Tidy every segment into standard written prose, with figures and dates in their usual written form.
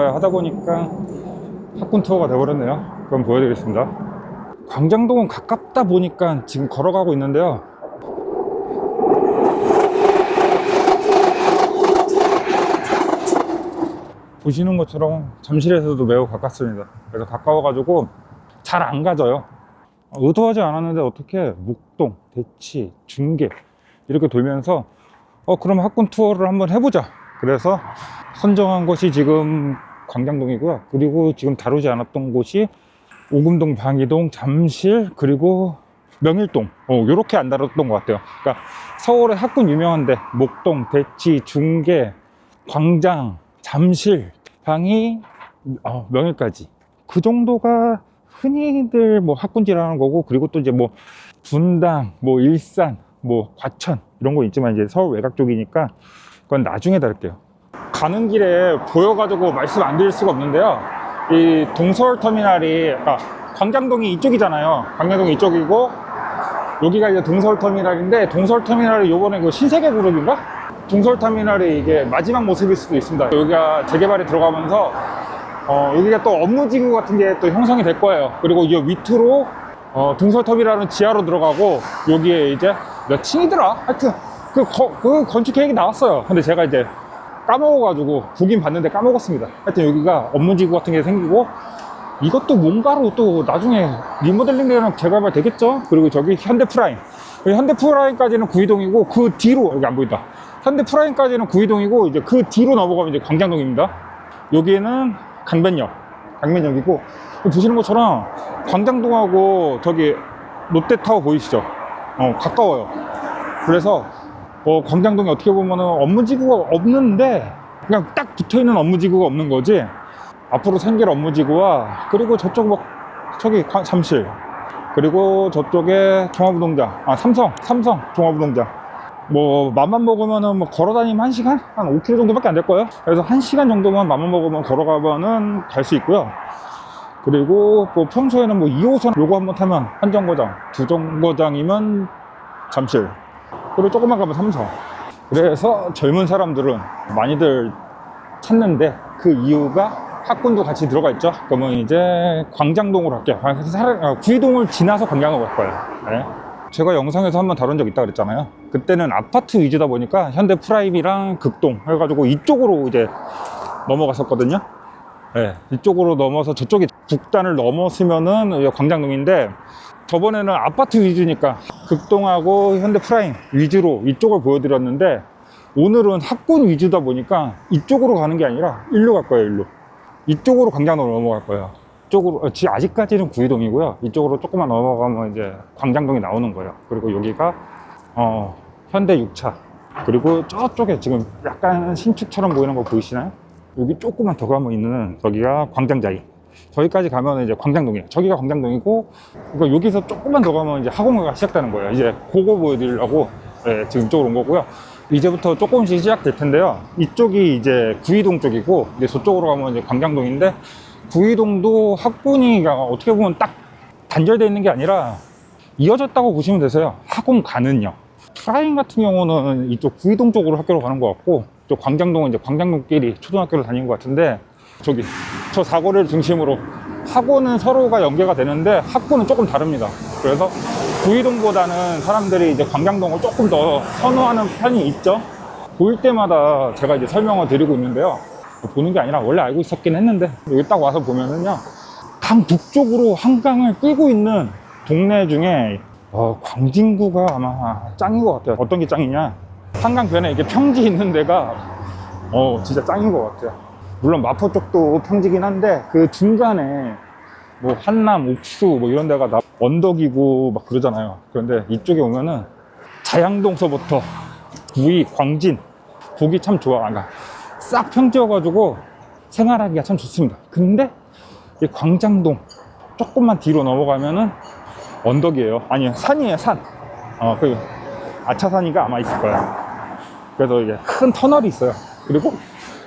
제가 하다 보니까 학군 투어가 돼버렸네요. 그럼 보여드리겠습니다. 광장동은 가깝다 보니까 지금 걸어가고 있는데요. 보시는 것처럼 잠실에서도 매우 가깝습니다. 그래서 가까워가지고 잘 안 가져요. 의도하지 않았는데 어떻게 목동, 대치, 중계 이렇게 돌면서 그럼 학군 투어를 한번 해보자. 그래서 선정한 곳이 지금 광장동이고요. 그리고 지금 다루지 않았던 곳이 오금동, 방이동, 잠실, 그리고 명일동. 요렇게 안 다뤘던 것 같아요. 그러니까 서울에 학군 유명한데 목동, 대치, 중계, 광장, 잠실, 방이, 명일까지. 그 정도가 흔히들 뭐 학군지라는 거고, 그리고 또 이제 뭐 분당, 뭐 일산, 뭐 과천 이런 거 있지만 이제 서울 외곽 쪽이니까 그건 나중에 다룰게요. 가는 길에 보여가지고 말씀 안 드릴 수가 없는데요. 이 동서울터미널이, 광장동이 이쪽이잖아요. 광장동이 이쪽이고 여기가 이제 동서울터미널인데, 동서울터미널이 요번에 그 신세계그룹인가? 동서울터미널이 이게 마지막 모습일 수도 있습니다. 여기가 재개발이 들어가면서 여기가 또 업무지구 같은 게 또 형성이 될 거예요. 그리고 이 밑으로 동서울터미널은 지하로 들어가고, 여기에 이제 몇 층이더라? 하여튼 그 건축 계획이 나왔어요. 근데 제가 이제 까먹어가지고 보긴 봤는데 까먹었습니다. 하여튼 여기가 업무지구 같은 게 생기고, 이것도 뭔가로 또 나중에 리모델링 되면 재개발 되겠죠. 그리고 저기 현대프라임, 여기 현대프라임까지는 구이동이고, 그 뒤로, 여기 안 보인다, 현대프라임까지는 구이동이고, 이제 그 뒤로 넘어가면 이제 광장동입니다. 여기는 강변역이고, 보시는 것처럼 광장동하고 저기 롯데타워 보이시죠? 가까워요. 그래서 광장동이 어떻게 보면은 업무지구가 없는데, 그냥 딱 붙어있는 업무지구가 없는 거지, 앞으로 생길 업무지구와, 그리고 저쪽 저기 잠실, 그리고 저쪽에 종합운동장, 삼성 종합운동장, 뭐 맘만 먹으면은 뭐 걸어다니면 1시간? 한 5km 정도밖에 안 될 거예요. 그래서 1시간 정도만 맘만 먹으면 걸어가면은 갈 수 있고요. 그리고 뭐 평소에는 뭐 2호선 요거 한번 타면 한정거장, 두정거장이면 잠실, 그리고 조금만 가면 삼성. 그래서 젊은 사람들은 많이들 찾는데, 그 이유가 학군도 같이 들어가 있죠. 그러면 이제 광장동으로 갈게요. 구이동을 지나서 광장으로 갈 거예요. 네. 제가 영상에서 한번 다룬 적 있다 그랬잖아요. 그때는 아파트 위주다 보니까 현대프라임이랑 극동 해가지고 이쪽으로 이제 넘어갔었거든요. 네, 이쪽으로 넘어서 저쪽에 북단을 넘었으면은 광장동인데, 저번에는 아파트 위주니까 극동하고 현대프라임 위주로 이쪽을 보여드렸는데, 오늘은 학군 위주다 보니까 이쪽으로 가는 게 아니라 일로 갈 거예요. 일로. 이쪽으로 광장동으로 넘어갈 거예요. 이쪽으로, 아직까지는 구이동이고요. 이쪽으로 조금만 넘어가면 이제 광장동이 나오는 거예요. 그리고 여기가 현대 6차. 그리고 저쪽에 지금 약간 신축처럼 보이는 거 보이시나요? 여기 조금만 더 가면 있는 저기가 광장자리. 저기까지 가면 이제 광장동이에요. 저기가 광장동이고, 그러니까 여기서 조금만 더 가면 이제 학원가가 시작되는 거예요. 이제 그거 보여드리려고 지금 이쪽으로 온 거고요. 이제부터 조금씩 시작될 텐데요. 이쪽이 이제 구이동 쪽이고, 이제 저쪽으로 가면 이제 광장동인데, 구이동도 학군이 어떻게 보면 딱 단절되어 있는 게 아니라 이어졌다고 보시면 되세요. 학원 가는요. 프라임 같은 경우는 이쪽 구이동 쪽으로 학교로 가는 것 같고, 또 광장동은 이제 광장동끼리 초등학교를 다니는 것 같은데, 저기 저 사거리를 중심으로 학원은 서로가 연계가 되는데 학군은 조금 다릅니다. 그래서 구이동보다는 사람들이 이제 광장동을 조금 더 선호하는 편이 있죠. 보일 때마다 제가 이제 설명을 드리고 있는데요. 보는 게 아니라 원래 알고 있었긴 했는데, 여기 딱 와서 보면은요, 강 북쪽으로 한강을 끌고 있는 동네 중에 광진구가 아마 짱인 것 같아요. 어떤 게 짱이냐, 한강변에 이게 평지 있는 데가 진짜 짱인 것 같아요. 물론 마포 쪽도 평지긴 한데, 그 중간에 뭐 한남, 옥수 뭐 이런 데가 다 언덕이고 막 그러잖아요. 그런데 이쪽에 오면은 자양동서부터 구이, 광진 보기 참 좋아. 그러니까 싹 평지여가지고 생활하기가 참 좋습니다. 근데 이 광장동 조금만 뒤로 넘어가면은 언덕이에요. 아니, 산이에요, 산. 그 아차산이가 아마 있을 거예요. 그래서 이게 큰 터널이 있어요. 그리고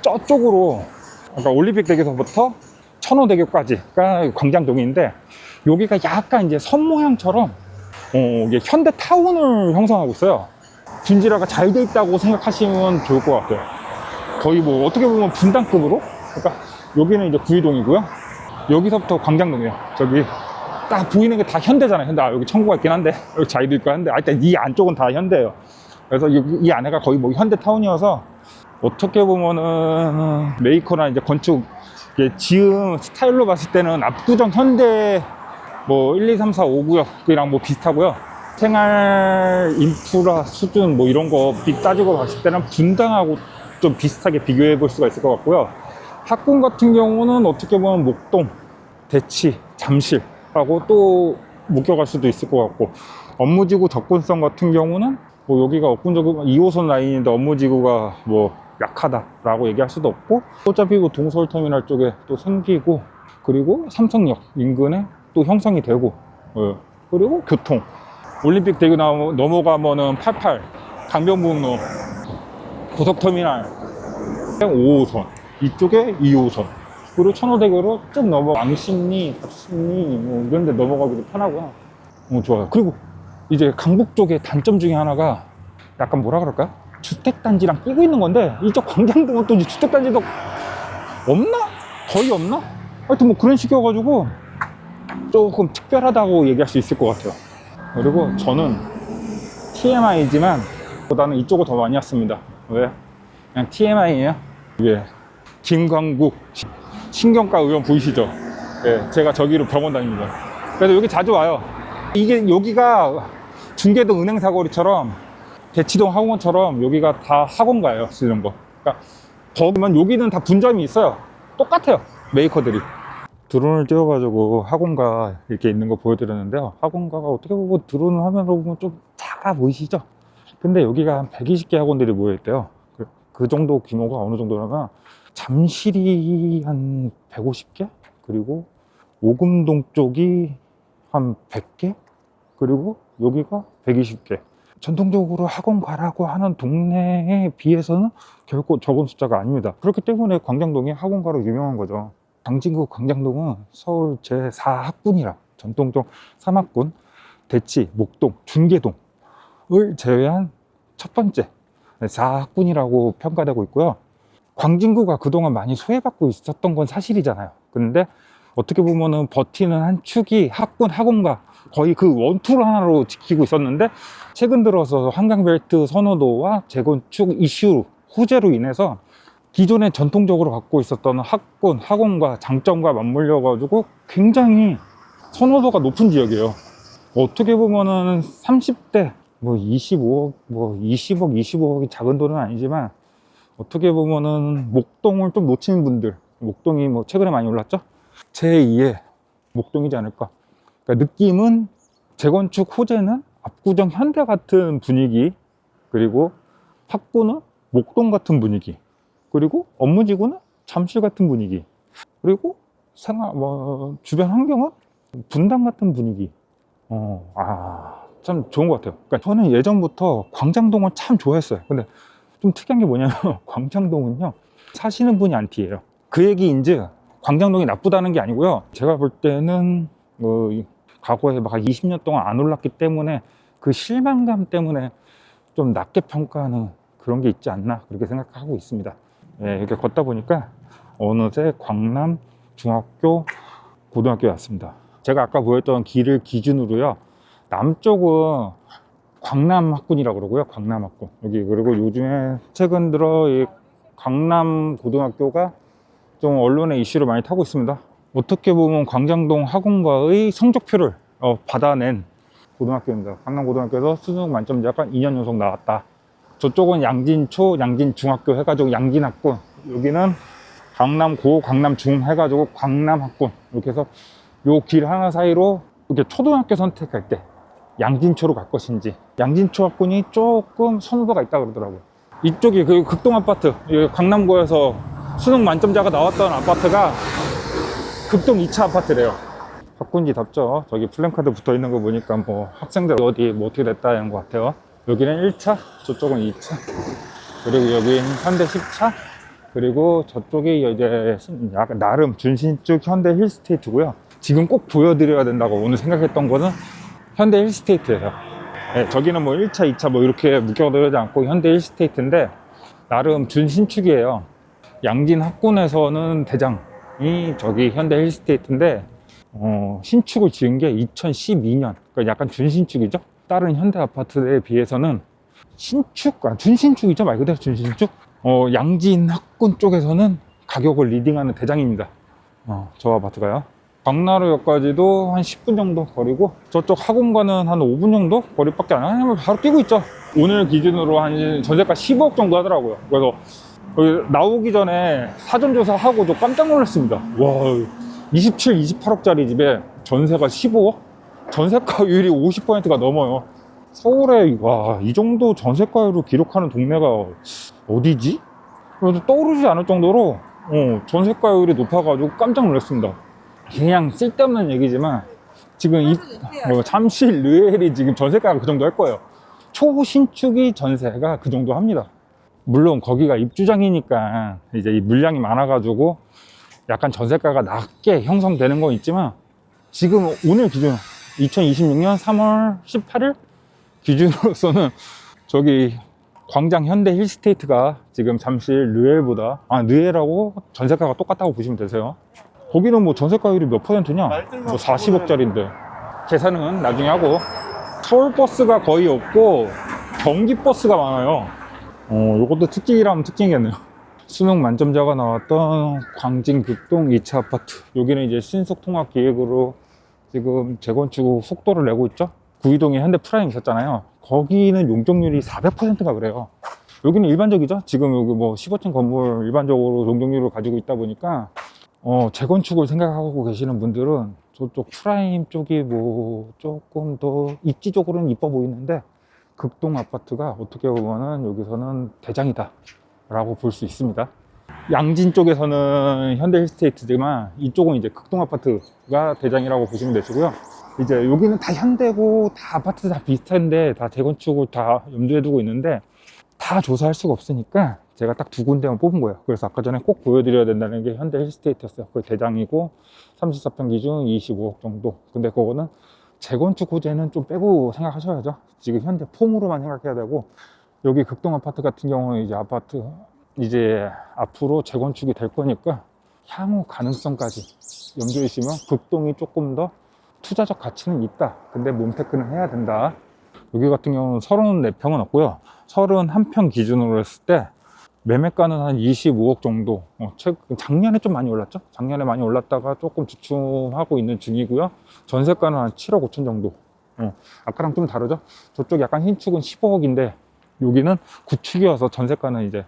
저쪽으로, 그러니까 올림픽대교에서부터 천호대교까지가 광장동인데, 여기가 약간 이제 선 모양처럼 이게 현대타운을 형성하고 있어요. 분지라가 잘 돼 있다고 생각하시면 좋을 것 같아요. 거의 뭐 어떻게 보면 분당급으로, 그러니까 여기는 이제 구이동이고요. 여기서부터 광장동이에요. 저기 딱 보이는 게 다 현대잖아요. 현대. 여기 청구가 있긴 한데, 여기 자이도 있고 한데, 일단 이 안쪽은 다 현대예요. 그래서 이 안에가 거의 뭐 현대타운이어서 어떻게 보면은 메이커나 이제 건축 지음 스타일로 봤을 때는 압구정 현대 뭐 1, 2, 3, 4, 5구역이랑 뭐 비슷하고요. 생활 인프라 수준 뭐 이런 거 따지고 봤을 때는 분당하고 좀 비슷하게 비교해 볼 수가 있을 것 같고요. 학군 같은 경우는 어떻게 보면 목동, 대치, 잠실하고 또 묶여갈 수도 있을 것 같고, 업무지구 접근성 같은 경우는 뭐 여기가 업군적으로 2호선 라인인데 업무지구가 뭐 약하다라고 얘기할 수도 없고, 어차피 뭐 동서울터미널 쪽에 또 생기고, 그리고 삼성역 인근에 또 형성이 되고, 그리고 교통 올림픽대교 넘어가면은 88 강변북로 고속터미널 5호선 이쪽에 2호선, 그리고 천호대교로 쭉 넘어 왕십리, 박십리 뭐 이런 데 넘어가기도 편하고요. 좋아요. 그리고 이제 강북 쪽의 단점 중에 하나가 약간 뭐라 그럴까요? 주택단지랑 끼고 있는 건데, 이쪽 광장동은 또 이제 주택단지도 없나? 거의 없나? 하여튼 뭐 그런 식이어가지고 조금 특별하다고 얘기할 수 있을 것 같아요. 그리고 저는 TMI지만 보다는 이쪽을 더 많이 왔습니다. 왜? 그냥 TMI예요. 이게 김광국 신경과 의원 보이시죠? 네, 제가 저기로 병원 다닙니다. 그래서 여기 자주 와요. 이게 여기가 중계동 은행사거리처럼 대치동 학원처럼 여기가 다 학원가예요. 쓰는 거. 그러니까 거기만 여기는 다 분점이 있어요. 똑같아요. 메이커들이. 드론을 띄워가지고 학원가 이렇게 있는 거 보여드렸는데요. 학원가가 어떻게 보면 드론 화면으로 보면 좀 작아 보이시죠? 근데 여기가 한 120개 학원들이 모여있대요. 그 정도 규모가 어느 정도냐면 잠실이 한 150개? 그리고 오금동 쪽이 한 100개? 그리고 여기가 120개. 전통적으로 학원가라고 하는 동네에 비해서는 결코 적은 숫자가 아닙니다. 그렇기 때문에 광장동이 학원가로 유명한 거죠. 당진구 광장동은 서울 제4학군이라 전통적 3학군, 대치, 목동, 중계동을 제외한 첫 번째 4학군이라고 평가되고 있고요. 광진구가 그동안 많이 소외받고 있었던 건 사실이잖아요. 근데 어떻게 보면은 버티는 한 축이 학군, 학원가 거의 그 원투를 하나로 지키고 있었는데, 최근 들어서 한강벨트 선호도와 재건축 이슈 호재로 인해서 기존에 전통적으로 갖고 있었던 학군, 학원과 장점과 맞물려 가지고 굉장히 선호도가 높은 지역이에요. 어떻게 보면은 30대 뭐 25억, 뭐 20억, 25억이 작은 돈은 아니지만, 어떻게 보면은 목동을 좀 놓치는 분들, 목동이 뭐 최근에 많이 올랐죠? 제2의 목동이지 않을까. 그러니까 느낌은 재건축 호재는 압구정 현대 같은 분위기, 그리고 학구는 목동 같은 분위기, 그리고 업무지구는 잠실 같은 분위기, 그리고 생활 뭐 주변 환경은 분당 같은 분위기. 참 좋은 것 같아요. 그러니까 저는 예전부터 광장동을 참 좋아했어요. 근데 좀 특이한 게 뭐냐면 광장동은요, 사시는 분이 안티예요. 그 얘기인즉 광장동이 나쁘다는 게 아니고요. 제가 볼 때는 과거에 막 20년 동안 안 올랐기 때문에 그 실망감 때문에 좀 낮게 평가하는 그런 게 있지 않나, 그렇게 생각하고 있습니다. 예, 이렇게 걷다 보니까 어느새 광남 중학교 고등학교에 왔습니다. 제가 아까 보였던 길을 기준으로요, 남쪽은 광남학군이라고 그러고요. 광남학군 여기. 그리고 요즘에 최근 들어 이 광남 고등학교가 좀 언론의 이슈를 많이 타고 있습니다. 어떻게 보면 광장동 학원과의 성적표를 받아낸 고등학교입니다. 강남고등학교에서 수능 만점자가 2년 연속 나왔다. 저쪽은 양진초, 양진중학교 해가지고 양진학군, 여기는 강남고, 강남중 해가지고 광남학군. 이렇게 해서 요 길 하나 사이로 이렇게 초등학교 선택할 때 양진초로 갈 것인지, 양진초 학군이 조금 선호도가 있다 그러더라고요. 이쪽이 그 극동아파트, 강남구에서 수능 만점자가 나왔던 아파트가 극동 2차 아파트래요. 학군지답죠. 저기 플랜카드 붙어 있는 거 보니까 뭐 학생들 어디 뭐 어떻게 됐다 이런 것 같아요. 여기는 1차, 저쪽은 2차, 그리고 여기는 현대 10차, 그리고 저쪽이 이제 약간 나름 준신축 현대 힐스테이트고요. 지금 꼭 보여드려야 된다고 오늘 생각했던 거는 현대 힐스테이트예요. 네, 저기는 뭐 1차, 2차 뭐 이렇게 묶여들지 않고 현대 힐스테이트인데 나름 준신축이에요. 양진 학군에서는 대장, 저기 현대 힐스테이트인데 신축을 지은 게 2012년, 그러니까 약간 준신축이죠. 다른 현대 아파트에 비해서는 준신축이죠. 말 그대로 준신축. 양진 학군 쪽에서는 가격을 리딩하는 대장입니다. 저 아파트가요. 광나루역까지도 한 10분 정도 거리고, 저쪽 학원과는 한 5분 정도 거리밖에 안 하면 바로 끼고 있죠. 오늘 기준으로 한 전세가 15억 정도 하더라고요. 그래서 여기 나오기 전에 사전조사 하고 저 깜짝 놀랐습니다. 와, 27, 28억짜리 집에 전세가 15억? 전세가율이 50%가 넘어요. 서울에 이 정도 전세가율을 기록하는 동네가 어디지? 그래서 떠오르지 않을 정도로 전세가율이 높아가지고 깜짝 놀랐습니다. 그냥 쓸데없는 얘기지만 지금 잠실 르엘이 지금 전세가가 그 정도 할 거예요. 초신축이 전세가 그 정도 합니다. 물론 거기가 입주장이니까 이제 이 물량이 많아가지고 약간 전세가가 낮게 형성되는 건 있지만, 지금 오늘 기준 2026년 3월 18일 기준으로서는 저기 광장 현대 힐스테이트가 지금 잠실 르엘보다 르엘하고 전세가가 똑같다고 보시면 되세요. 거기는 뭐 전세가율이 몇 %냐? 뭐 40억짜리인데. 계산은 나중에 하고. 서울버스가 거의 없고 경기버스가 많아요. 요것도 특징이라면 특징이겠네요. 수능 만점자가 나왔던 광진극동 2차 아파트, 여기는 이제 신속통합기획으로 지금 재건축 속도를 내고 있죠. 구이동에 현대 프라임 있었잖아요. 거기는 용적률이 400%가 그래요. 여기는 일반적이죠. 지금 여기 뭐 15층 건물 일반적으로 용적률을 가지고 있다 보니까 재건축을 생각하고 계시는 분들은 저쪽 프라임 쪽이 뭐 조금 더 입지적으로는 이뻐 보이는데, 극동 아파트가 어떻게 보면은 여기서는 대장이다 라고 볼 수 있습니다. 양진 쪽에서는 현대 힐스테이트지만 이쪽은 이제 극동 아파트가 대장이라고 보시면 되시고요. 이제 여기는 다 현대고 다 아파트 다 비슷한데 다 재건축을 다 염두에 두고 있는데, 다 조사할 수가 없으니까 제가 딱 두 군데만 뽑은 거예요. 그래서 아까 전에 꼭 보여드려야 된다는 게 현대 힐스테이트였어요. 그게 대장이고 34평 기준 25억 정도. 근데 그거는 재건축 호재는 좀 빼고 생각하셔야죠. 지금 현대 폼으로만 생각해야 되고, 여기 극동 아파트 같은 경우는 이제 아파트 이제 앞으로 재건축이 될 거니까 향후 가능성까지 염두에 두시면 극동이 조금 더 투자적 가치는 있다. 근데 몸테크는 해야 된다. 여기 같은 경우는 34평은 없고요. 31평 기준으로 했을 때 매매가는 한 25억 정도. 작년에 좀 많이 올랐죠? 작년에 많이 올랐다가 조금 주춤하고 있는 중이고요. 전세가는 한 7억 5천 정도. 아까랑 좀 다르죠? 저쪽 약간 신축은 15억인데 여기는 구축이어서 전세가는 이제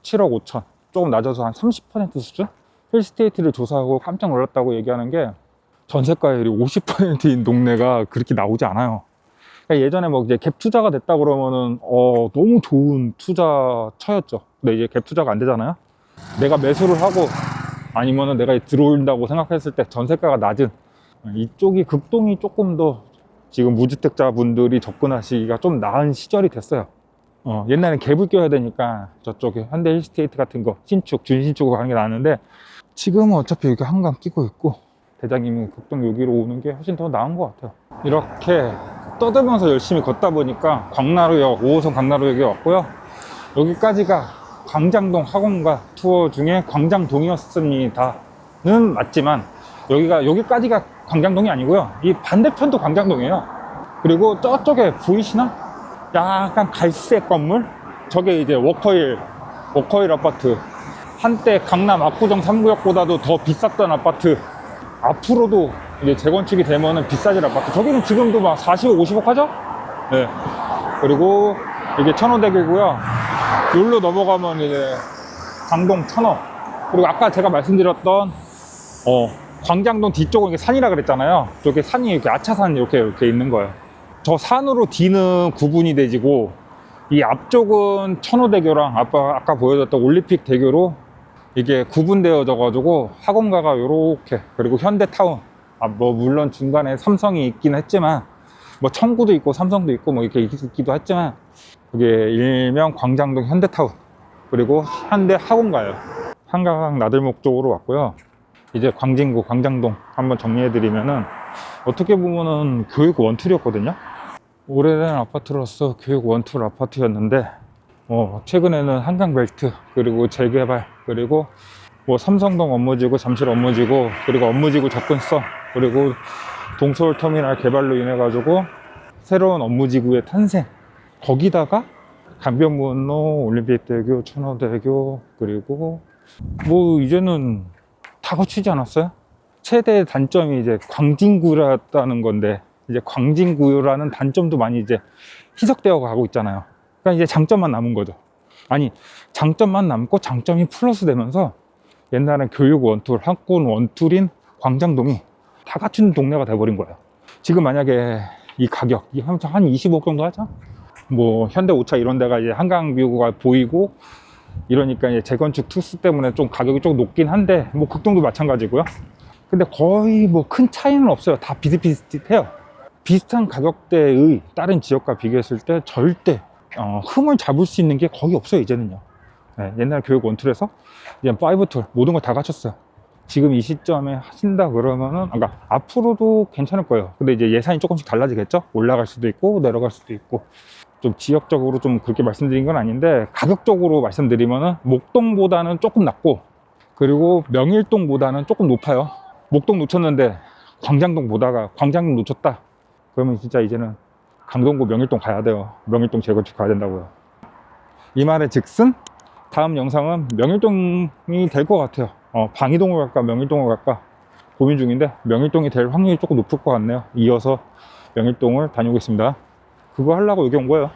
7억 5천. 조금 낮아서 한 30% 수준? 힐스테이트를 조사하고 깜짝 놀랐다고 얘기하는 게, 전세가율이 50%인 동네가 그렇게 나오지 않아요. 그러니까 예전에 뭐 이제 갭 투자가 됐다 그러면은 너무 좋은 투자처였죠. 근데 이제 갭 투자가 안 되잖아요. 내가 매수를 하고 아니면은 내가 들어온다고 생각했을 때 전세가가 낮은 이쪽이, 극동이 조금 더 지금 무주택자분들이 접근하시기가 좀 나은 시절이 됐어요. 옛날엔 갭을 껴야 되니까 저쪽에 현대 힐스테이트 같은 거 신축, 준신축으로 가는 게 나았는데, 지금은 어차피 여기 한강 끼고 있고 대장님은 극동 여기로 오는 게 훨씬 더 나은 것 같아요. 이렇게 떠들면서 열심히 걷다 보니까 광나루역, 5호선 광나루역에 왔고요. 여기까지가 광장동 학원가 투어 중에 광장동이었습니다는 맞지만, 여기까지가 광장동이 아니고요. 이 반대편도 광장동이에요. 그리고 저쪽에 보이시나? 약간 갈색 건물? 저게 이제 워커힐 아파트. 한때 강남 압구정 3구역보다도 더 비쌌던 아파트. 앞으로도 이제 재건축이 되면은 비싸질 아파트. 저기는 지금도 막 40억, 50억 하죠? 네. 그리고 이게 천호대교고요. 여기로 넘어가면 이제 강동 천호. 그리고 아까 제가 말씀드렸던 광장동 뒤쪽은 이게 산이라 그랬잖아요. 저게 산이 이렇게 아차산 이렇게 있는 거예요. 저 산으로 뒤는 구분이 되지고, 이 앞쪽은 천호대교랑 아까 보여줬던 올림픽 대교로 이게 구분되어져 가지고 학원가가 요렇게, 그리고 현대타운, 뭐 물론 중간에 삼성이 있긴 했지만 뭐 청구도 있고 삼성도 있고 뭐 이렇게 있기도 했지만, 그게 일명 광장동 현대타운, 그리고 현대 학원가예요. 한강 나들목 쪽으로 왔고요. 이제 광진구 광장동 한번 정리해드리면은, 어떻게 보면은 교육 원툴이었거든요. 오래된 아파트로서 교육 원툴 아파트였는데, 최근에는 한강벨트, 그리고 재개발, 그리고 뭐 삼성동 업무지구, 잠실 업무지구, 그리고 업무지구 접근성, 그리고 동서울 터미널 개발로 인해 가지고 새로운 업무지구의 탄생, 거기다가 강변북로, 올림픽대교, 천호대교, 그리고 뭐 이제는 다 갖추지 않았어요? 최대 단점이 이제 광진구라는 건데, 이제 광진구라는 단점도 많이 이제 희석되어 가고 있잖아요. 그러니까 이제 장점만 남은 거죠. 아니, 장점만 남고 장점이 플러스 되면서 옛날엔 교육 원툴, 학군 원툴인 광장동이 다 갖춘 동네가 돼버린 거예요. 지금 만약에 이 가격, 한 25억 정도 하죠? 뭐 현대 5차 이런 데가 이제 한강뷰가 보이고 이러니까 이제 재건축 투수 때문에 좀 가격이 좀 높긴 한데, 뭐 극동도 마찬가지고요. 근데 거의 뭐 큰 차이는 없어요. 다 비슷비슷해요. 비슷한 가격대의 다른 지역과 비교했을 때 절대 흠을 잡을 수 있는 게 거의 없어요, 이제는요. 네, 옛날 교육 원툴에서 이제 5툴 모든 걸 다 갖췄어요. 지금 이 시점에 하신다 그러면은, 그러니까 앞으로도 괜찮을 거예요. 근데 이제 예산이 조금씩 달라지겠죠? 올라갈 수도 있고 내려갈 수도 있고. 좀 지역적으로 좀 그렇게 말씀드린 건 아닌데, 가격적으로 말씀드리면은 목동보다는 조금 낮고, 그리고 명일동보다는 조금 높아요. 목동 놓쳤는데 광장동 보다가 광장동 놓쳤다 그러면 진짜 이제는 강동구 명일동 가야 돼요. 명일동 재건축 가야 된다고요. 이 말의 즉슨 다음 영상은 명일동이 될 것 같아요. 방이동을 갈까 명일동을 갈까 고민 중인데, 명일동이 될 확률이 조금 높을 것 같네요. 이어서 명일동을 다녀오겠습니다. 그거 하려고 여기 온 거예요.